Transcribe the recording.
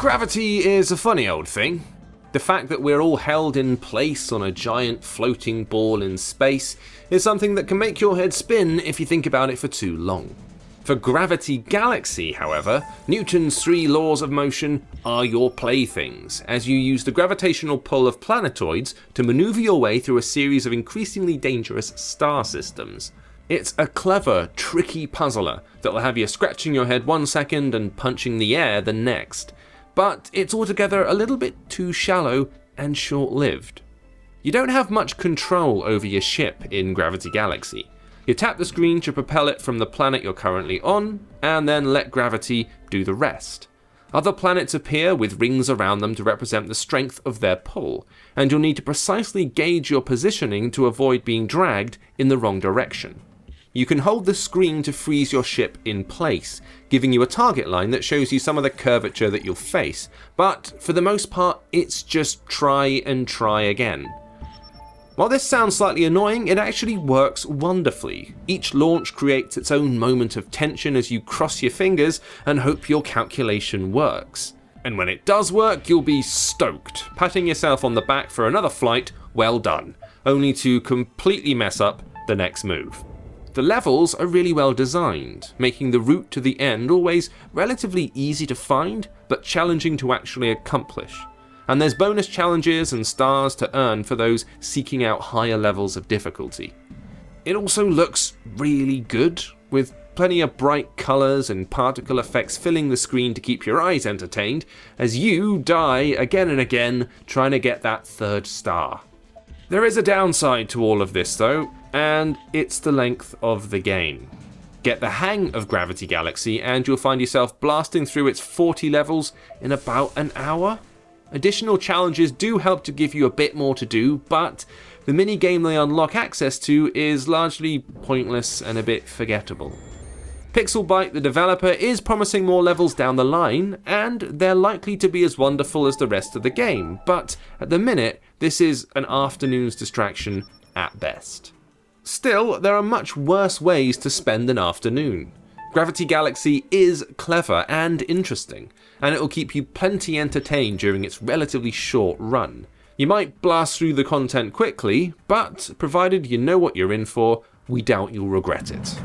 Gravity is a funny old thing. The fact that we're all held in place on a giant floating ball in space is something that can make your head spin if you think about it for too long. For Gravity Galaxy, however, Newton's 3 laws of motion are your playthings, as you use the gravitational pull of planetoids to maneuver your way through a series of increasingly dangerous star systems. It's a clever, tricky puzzler that will have you scratching your head one second and punching the air the next, but it's altogether a little bit too shallow and short-lived. You don't have much control over your ship in Gravity Galaxy. You tap the screen to propel it from the planet you're currently on, and then let gravity do the rest. Other planets appear with rings around them to represent the strength of their pull, and you'll need to precisely gauge your positioning to avoid being dragged in the wrong direction. You can hold the screen to freeze your ship in place, giving you a target line that shows you some of the curvature that you'll face, but for the most part it's just try and try again. While this sounds slightly annoying, it actually works wonderfully. Each launch creates its own moment of tension as you cross your fingers and hope your calculation works. And when it does work, you'll be stoked, patting yourself on the back for another flight, well done, only to completely mess up the next move. The levels are really well designed, making the route to the end always relatively easy to find, but challenging to actually accomplish. And there's bonus challenges and stars to earn for those seeking out higher levels of difficulty. It also looks really good, with plenty of bright colours and particle effects filling the screen to keep your eyes entertained as you die again and again trying to get that 3rd star. There is a downside to all of this though, and it's the length of the game. Get the hang of Gravity Galaxy and you'll find yourself blasting through its 40 levels in about an hour. Additional challenges do help to give you a bit more to do, but the mini-game they unlock access to is largely pointless and a bit forgettable. Pixelbyte, the developer, is promising more levels down the line, and they're likely to be as wonderful as the rest of the game, but at the minute, this is an afternoon's distraction at best. Still, there are much worse ways to spend an afternoon. Gravity Galaxy is clever and interesting, and it will keep you plenty entertained during its relatively short run. You might blast through the content quickly, but provided you know what you're in for, we doubt you'll regret it.